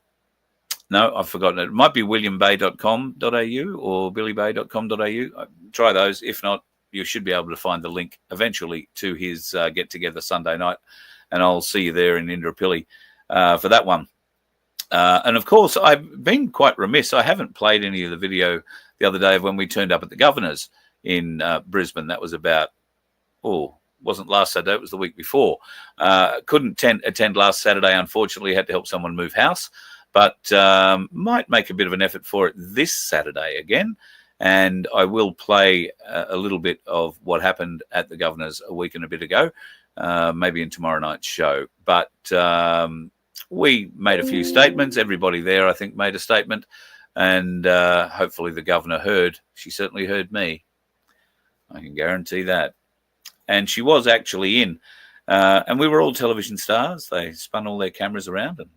No, I've forgotten it. It might be williambay.com.au or billybay.com.au. Try those. If not, you should be able to find the link eventually to his get-together Sunday night, and I'll see you there in Indooroopilly for that one. And, of course, I've been quite remiss. I haven't played any of the video the other day of when we turned up at the Governor's in Brisbane. That was about, wasn't last Saturday, it was the week before. Couldn't attend last Saturday, unfortunately. Had to help someone move house, but might make a bit of an effort for it this Saturday again. And I will play a little bit of what happened at the Governor's a week and a bit ago, maybe in tomorrow night's show. But we made a few statements. Everybody there, I think, made a statement. And hopefully the Governor heard. She certainly heard me. I can guarantee that. And she was actually in. And we were all television stars. They spun all their cameras around and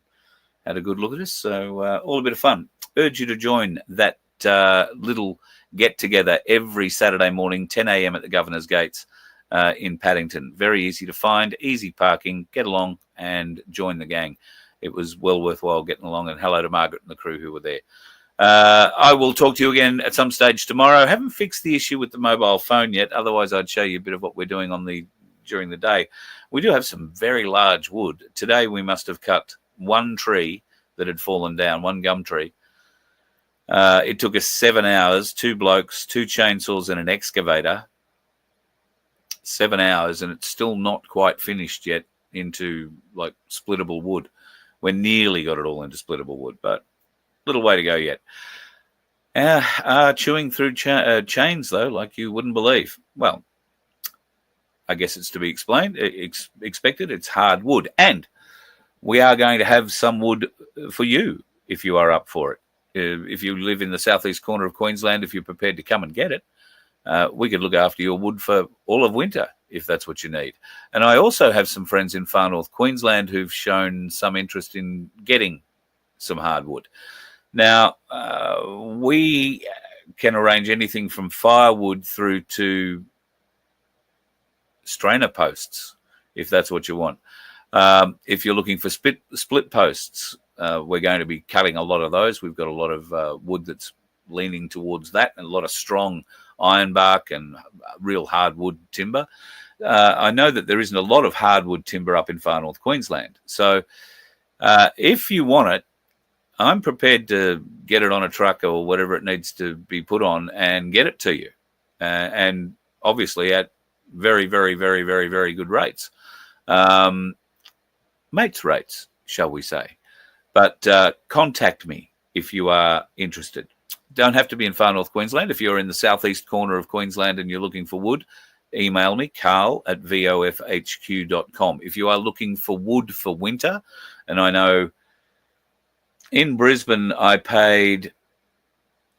had a good look at us. So all a bit of fun. Urge you to join that little get-together every Saturday morning, 10 a.m. at the Governor's Gates in Paddington. Very easy to find, easy parking. Get along and join the gang. It was well worthwhile getting along. And hello to Margaret and the crew who were there. I will talk to you again at some stage tomorrow. I haven't fixed the issue with the mobile phone yet. Otherwise, I'd show you a bit of what we're doing during the day. We do have some very large wood. Today, we must have cut one tree that had fallen down, one gum tree. It took us 7 hours, 2 blokes, 2 chainsaws and an excavator. 7 hours, and it's still not quite finished yet into like splittable wood. We're nearly got it all into splittable wood, but little way to go yet. Chewing through chains, though, like you wouldn't believe. Well, I guess it's to be expected. It's hard wood. And we are going to have some wood for you if you are up for it. If you live in the southeast corner of Queensland, if you're prepared to come and get it, we could look after your wood for all of winter, if that's what you need. And I also have some friends in far north Queensland who've shown some interest in getting some hardwood. Now, we can arrange anything from firewood through to strainer posts, if that's what you want. If you're looking for split posts, we're going to be cutting a lot of those. We've got a lot of wood that's leaning towards that, and a lot of strong ironbark and real hardwood timber. I know that there isn't a lot of hardwood timber up in far north Queensland. So if you want it, I'm prepared to get it on a truck or whatever it needs to be put on and get it to you. And obviously at very, very, very, very, very good rates. Mates rates, shall we say. But contact me if you are interested. Don't have to be in far north Queensland. If you're in the southeast corner of Queensland and you're looking for wood, email me, carl@vofhq.com. If you are looking for wood for winter, and I know in Brisbane I paid,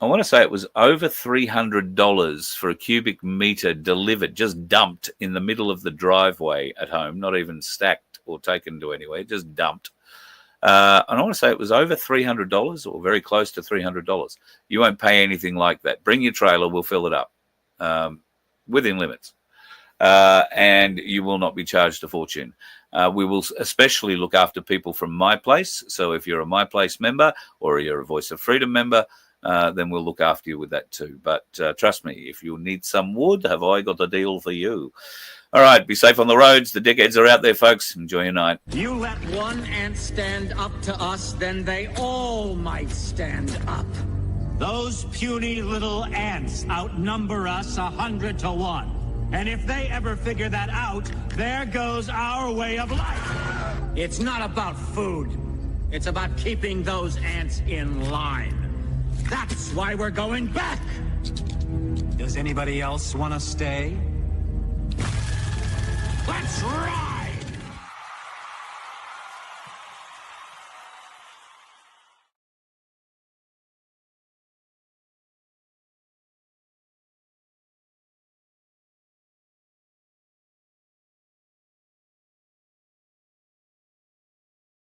I want to say it was over $300 for a cubic metre delivered, just dumped in the middle of the driveway at home, not even stacked or taken to anywhere, just dumped. And I want to say it was over $300 or very close to $300. You won't pay anything like that. Bring your trailer, we'll fill it up within limits. And you will not be charged a fortune. We will especially look after people from My Place. So if you're a My Place member or you're a Voice of Freedom member, then we'll look after you with that too. But trust me, if you need some wood, have I got a deal for you? All right, be safe on the roads. The dickheads are out there, folks. Enjoy your night. You let one ant stand up to us, then they all might stand up. Those puny little ants outnumber us 100 to 1. And if they ever figure that out, there goes our way of life. It's not about food. It's about keeping those ants in line. That's why we're going back. Does anybody else want to stay? Let's rock!